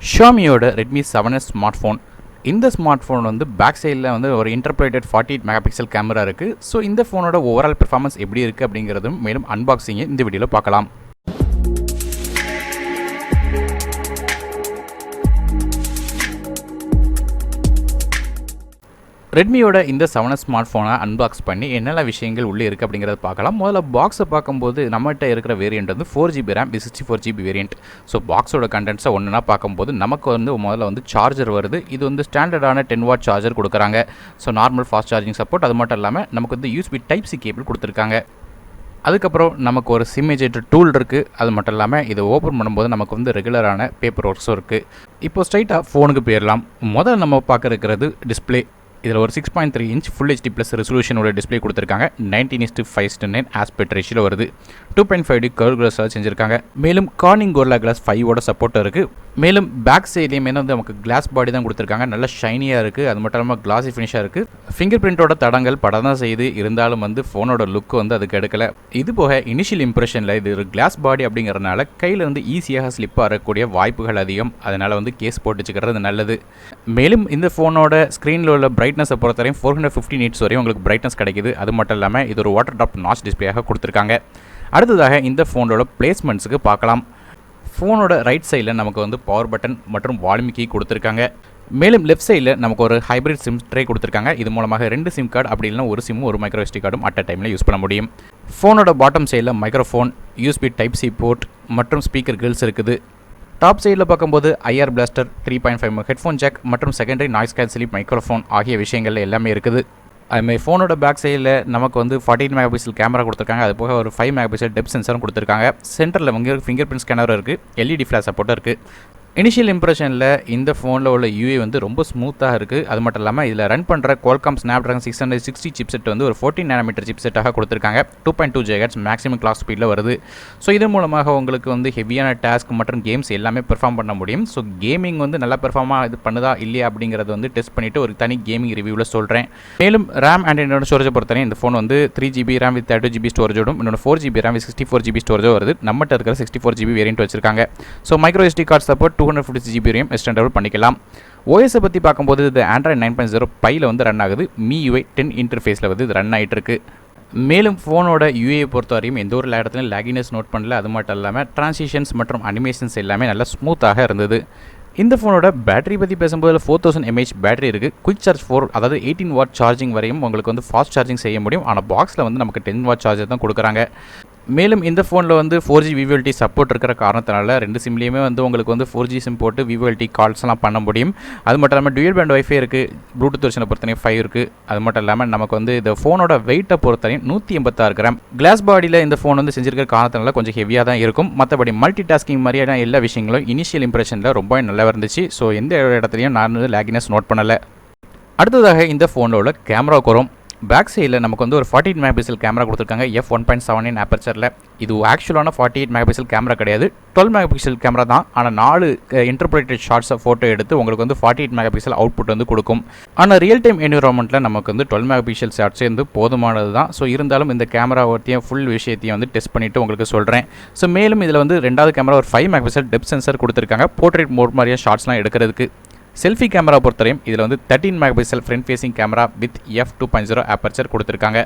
ஷாமியோட Redmi 7S smart phone. இந்த smart phone வந்து back சைடில் வந்து ஒரு இன்டர்பிரேட்டட் 48 மெகா பிக்சல் கேமரா இருக்குது. ஸோ இந்த ஃபோனோட ஓவரால் பெர்ஃபார்மன்ஸ் எப்படி இருக்குது அப்படிங்கிறதும் மேலும் அன்பாக்சிங்கை இந்த வீடியோவில் பார்க்கலாம். ரெட்மியோட இந்த 7S ஸ்மார்ட் ஃபோனை அன்பாக்ஸ் பண்ணி என்னென்ன விஷயங்கள் உள்ளே இருக்குது அப்படிங்கிறத பார்க்கலாம். முதல்ல பாக்ஸை பார்க்கும்போது நம்மகிட்ட இருக்கிற வேரியண்ட் வந்து 4GB RAM 64GB variant. So பாக்ஸோட கண்டென்ட்ஸை ஒன்றுனா பார்க்கும்போது நமக்கு வந்து முதல்ல வந்து சார்ஜர் வருது. இது வந்து ஸ்டாண்டர்டான 10W சார்ஜர் கொடுக்குறாங்க. So normal fast charging support. அது மட்டும் இல்லாமல் நமக்கு வந்து USB Type-C கேபிள் கொடுத்துருக்காங்க. அதுக்கப்புறம் நமக்கு ஒரு சிம் எஜெக்டர் டூல் இருக்குது. அது மட்டும் இல்லாமல் இதை ஓப்பன் பண்ணும்போது நமக்கு வந்து ரெகுலரான பேப்பர் ஒர்க்ஸும் இருக்குது. இப்போ ஸ்ட்ரைட்டாக ஃபோனுக்கு போயிடலாம். முதல்ல நம்ம பார்க்க இருக்கிறது டிஸ்பிளே. இதில் ஒரு 6.3 இன்ச் ஃபுல் HD ப்ளஸ் ரெசல்யூஷனோட டிஸ்பிளே கொடுத்துருக்காங்க. 19:5:9 ஆஸ்பெக்ட் ரேஷியோவில் வருது. 2.5D கர்வ் கிளாஸ் செஞ்சுருக்காங்க. மேலும் கார்னிங் கோரில்லா கிளாஸ் 5ஓட சப்போர்ட் இருக்குது. மேலும் பேக் சைட்லேயுமே வந்து நமக்கு கிளாஸ் பாடி தான் கொடுத்துருக்காங்க. நல்லா ஷைனியாக இருக்குது. அது மட்டும் இல்லாமல் கிளாஸி ஃபினிஷாக இருக்குது. ஃபிங்கர் பிரிண்ட்டோட தடங்கள் படம் தான் செய்யுது. இருந்தாலும் வந்து ஃபோனோட லுக்கு வந்து அதுக்கு எடுக்கலை. இது போக இனிஷியல் இம்ப்ரெஷனில் இது ஒரு கிளாஸ் பாடி அப்படிங்கிறதுனால கையில் வந்து ஈஸியாக ஸ்லிப் ஆகக்கூடிய வாய்ப்புகள் அதிகம். அதனால் வந்து கேஸ் போட்டு வச்சுக்கிறது நல்லது. மேலும் இந்த ஃபோனோட ஸ்க்ரீனில் உள்ள பிரைட்னஸை பொறுத்தவரையும் 450 nits வரையும் உங்களுக்கு பிரைட்னஸ் கிடைக்குது. அது மட்டும் இல்லாமல் இது ஒரு வாட்டர் ட்ராப் நாச் டிஸ்பிளேயாக கொடுத்துருக்காங்க. அடுத்ததாக இந்த ஃபோனோட பிளேஸ்மெண்ட்ஸுக்கு பார்க்கலாம். ஃபோனோட ரைட் சைடில் நமக்கு வந்து பவர் பட்டன் மற்றும் வால்யூம் கீ கொடுத்துருக்காங்க. மேலும் லெஃப்ட் சைடில் நமக்கு ஒரு ஹைப்ரிட் சிம் ட்ரே கொடுத்துருக்காங்க. இது மூலமாக 2 சிம் கார்டு அப்படி இல்லைனா ஒரு சிம்மும் ஒரு மைக்ரோ SD கார்டும் அட் அ டைமில் யூஸ் பண்ண முடியும். ஃபோனோட பாட்டம் சைடில் மைக்ரோஃபோன், USB Type-C போர்ட் மற்றும் ஸ்பீக்கர் கிரில்ஸ் இருக்குது. டாப் சைடில் பார்க்கும்போது IR பிளாஸ்டர், 3.5 ஹெட்ஃபோன் ஜாக் மற்றும் செகண்டரி நாய்ஸ் கேன்சலிங் மைக்ரோஃபோன் ஆகிய விஷயங்கள் எல்லாமே இருக்குது. அதுமாதிரி ஃபோனோட பேக் சைடில் நமக்கு வந்து 48 மெகா பிக்சல் கேமரா கொடுத்துருக்காங்க. அது போக ஒரு 5 மெகா பிக்சல் டெப்த் சென்சரும் கொடுத்துருக்காங்க. சென்டரில் வந்து ஃபிங்கர் பிரிண்ட் ஸ்கேனரும் இருக்குது. LED ஃப்ளாஷ் சப்போர்ட்டும் இருக்குது. இனிஷியல் இம்ப்ரெஷனில் இந்த ஃபோனில் உள்ள UI வந்து ரொம்ப ஸ்மூத்தாக இருக்குது. அது மட்டும் இல்லாமல் இதில் ரன் பண்ணுற Qualcomm Snapdragon 660 சிப்செட் வந்து ஒரு 14 nm சிப்செட்டாக கொடுத்துருக்காங்க. 2.2 GHz மேக்ஸிமம் கிளாக் ஸ்பீடில் வருது. ஸோ இதன் மூலமாக உங்களுக்கு வந்து ஹெவியான டாஸ்க் மற்றும் கேம்ஸ் எல்லாமே பெர்ஃபார்ம் பண்ண முடியும். ஸோ கேமிங் வந்து நல்லா பெர்ஃபார்மாக இது பண்ணுதா இல்லையா அப்படிங்கிறது வந்து டெஸ்ட் பண்ணிவிட்டு ஒரு தனி கேமிங் ரிவ்யூவில் சொல்கிறேன். மேலும் RAM அண்ட் என்னோட ஸ்டோரேஜை பொறுத்தவரை இந்த ஃபோன் வந்து 3GB RAM வித் 32GB ஸ்டோரேஜோடும் இன்னொரு 4GB RAM வித் 64GB ஸ்டோரேஜோ வருது. நம்மகிட்ட இருக்கிற 64GB வேரியன்ட் வச்சிருக்காங்க. So micro SD card support 256GB வரையும் எக்ஸ்டெண்டபிள் பண்ணிக்கலாம். ஓஎஸை பற்றி பார்க்கும்போது இது Android 9.0 பையில் வந்து ரன் ஆகுது. MIUI 10 இன்டர்ஃபேஸில் வந்து இது ரன் ஆகிட்டு இருக்கு. மேலும் ஃபோனோட UI பொறுத்த வரையும் எந்த ஒரு இடத்துலையும் லேகினஸ் நோட் பண்ணல. அது மட்டும் இல்லாமல் டிரான்சிஷன்ஸ் மற்றும் அனிமேஷன்ஸ் எல்லாமே நல்லா ஸ்மூத்தாக இருந்தது. இந்த ஃபோனோட பேட்டரி பற்றி பேசும்போது 4000 mAh பேட்டரி இருக்குது. குயிக் சார்ஜ் 4 அதாவது 18W சார்ஜிங் வரையும் உங்களுக்கு வந்து ஃபாஸ்ட் சார்ஜிங் செய்ய முடியும். ஆனால் பாக்ஸில் வந்து நமக்கு 10W சார்ஜர் தான் கொடுக்குறாங்க. மேலும் இந்த ஃபோனில் வந்து 4G VVLT சப்போர்ட் இருக்கிற காரணத்தினால 2 சிம்லேயுமே வந்து உங்களுக்கு வந்து 4G சிம் போட்டு VVLT கால்ஸ்லாம் பண்ண முடியும். அது மட்டும் இல்லாமல் டுயல் பேண்ட் வைஃபை இருக்குது. ப்ளூடூத் வெர்ஷனை பொறுத்தவரையும் 5 இருக்குது. அது மட்டும் இல்லாமல் நமக்கு வந்து இந்த ஃபோனோட வெயிட்டை பொறுத்தவரையும் 186 கிராம். கிளாஸ் பாடியில் இந்த ஃபோன் வந்து செஞ்சிருக்கிற காரணத்தினால கொஞ்சம் ஹெவியாக தான் இருக்கும். மற்றபடி மல்டி டாஸ்கிங் மாதிரியான எல்லா விஷயங்களும் இனிஷியல் இம்ப்ரெஷனில் ரொம்ப நல்லா இருந்துச்சு. ஸோ எந்த இடத்துலையும் நான் வந்து லேகினஸ் நோட் பண்ணலை. அடுத்ததாக இந்த ஃபோனோட கேமரா வரும். பேக் சைடில் நமக்கு வந்து ஒரு 48 மெகா பிக்சல் கேமரா கொடுத்துருக்காங்க. f1.79 ஆப்பர்ச்சரில். இது ஆக்சுவலான 48 மெகா பிக்சல் கேமரா கிடையாது. 12 மெகா பிக்சல் கேமரா தான். ஆனால் 4 இன்டர்பிரேட்டட் ஷார்ட்ஸை ஃபோட்டோ எடுத்து உங்களுக்கு வந்து 48 மெகா பிக்சல் அவுட்புட் வந்து கொடுக்கும். ஆனால் ரியல் டைம் என்விரான்மெண்ட்டில் நமக்கு வந்து 12 மெகா பிக்சல் ஷார்ட்ஸே வந்து போதுமானது தான். ஸோ இருந்தாலும் இந்த கேமரா ஒருத்தையும் ஃபுல் விஷயத்தையும் வந்து டெஸ்ட் பண்ணிவிட்டு உங்களுக்கு சொல்கிறேன். ஸோ மேலும் இதில் வந்து ரெண்டாவது கேமரா ஒரு 5 மெகா பிக்சல் டெப்த் சென்சர் கொடுத்துருக்காங்க. போர்ட்ரேட் மோட் மாதிரியாக ஷார்ட்ஸ்லாம் எடுக்கிறதுக்கு. செல்ஃபி கேமரா பொறுத்தவரையும் இதில் வந்து 13 mega pixel front facing camera with f2.0 aperture கொடுத்துருக்காங்க.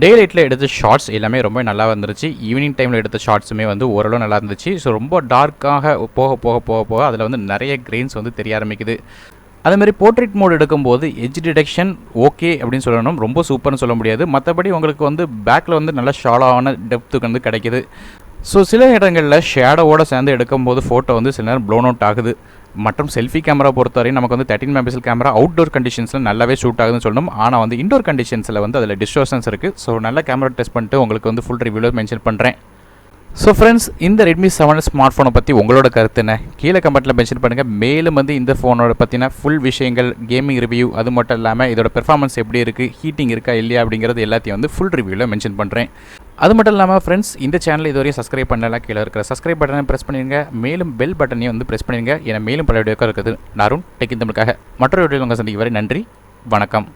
டே லைட்டில் எடுத்த ஷார்ட்ஸ் எல்லாமே ரொம்ப நல்லா வந்துருச்சு. ஈவினிங் டைமில் எடுத்த ஷார்ட்ஸுமே வந்து ஓரளவு நல்லா இருந்துச்சு. ஸோ ரொம்ப டார்க்காக போக போக போக போக அதில் வந்து நிறைய கிரெயின்ஸ் வந்து தெரிய ஆரம்பிக்குது. அதேமாதிரி போர்ட்ரேட் மோட் எடுக்கும்போது எட்ஜ் டிடெக்ஷன் ஓகே அப்படின்னு சொல்லணும். ரொம்ப சூப்பர்னு சொல்ல முடியாது. மற்றபடி உங்களுக்கு வந்து பேக்கில் வந்து நல்லா ஷாலான டெப்த்துக்கு வந்து கிடைக்கிது. ஸோ சில இடங்களில் ஷேடோவோடு சேர்ந்து எடுக்கும்போது ஃபோட்டோ வந்து சில நேரம் ப்ளோன் அவுட் ஆகுது. மற்றும் செல்ஃபி கேமரா பொறுத்தவரையும் நமக்கு வந்து 13 மெகா பிக்சல் கேமரா அவுட்டோர் கண்டிஷன்ஸில் நல்லாவே ஷூட் ஆகுதுன்னு சொல்லணும். ஆனால் வந்து இன்டோர் கண்டிஷன்ஸில் வந்து அதில் டிஸ்டோர்ஷன்ஸ் இருக்குது. ஸோ நல்ல கேமரா டெஸ்ட் பண்ணிட்டு உங்களுக்கு வந்து ஃபுல் ரிவ்யூவில் மென்ஷன் பண்ணுறேன். ஸோ ஃப்ரெண்ட்ஸ், இந்த ரெட்மி 7S ஸ்மார்ட் ஃபோனை பற்றி உங்களோட கருத்து என்ன கீழே கமெண்ட்டில் மென்ஷன் பண்ணுங்கள். மேலும் வந்து இந்த ஃபோனோட பற்றின ஃபுல் விஷயங்கள், கேமிங் ரிவ்யூ, அது மட்டும் இல்லாமல் இதோட பெர்ஃபார்மன்ஸ் எப்படி இருக்குது, ஹீட்டிங் இருக்கா இல்லையா அப்படிங்கிறது எல்லாத்தையும் வந்து ஃபுல் ரிவ்யூவில் மென்ஷன் பண்ணுறேன். அது மட்டும் இல்லாமல் ஃப்ரெண்ட்ஸ், இந்த சேனல் இதுவரையும் சப்ஸ்கிரைப் பண்ணலாம். கீழே இருக்கிற சப்ஸ்கிரைப் பட்டனை ப்ரெஸ் பண்ணிடுங்க. மேலும் பெல் பட்டனையும் வந்து ப்ரெஸ் பண்ணிடுங்க. ஏன்னா மேலும் பல வீடியோக்காக இருக்குது. நாரும் டெக் தமிழுக்காக மற்றொரு வீடியோ உங்கள் சந்திக்கும் வரை நன்றி, வணக்கம்.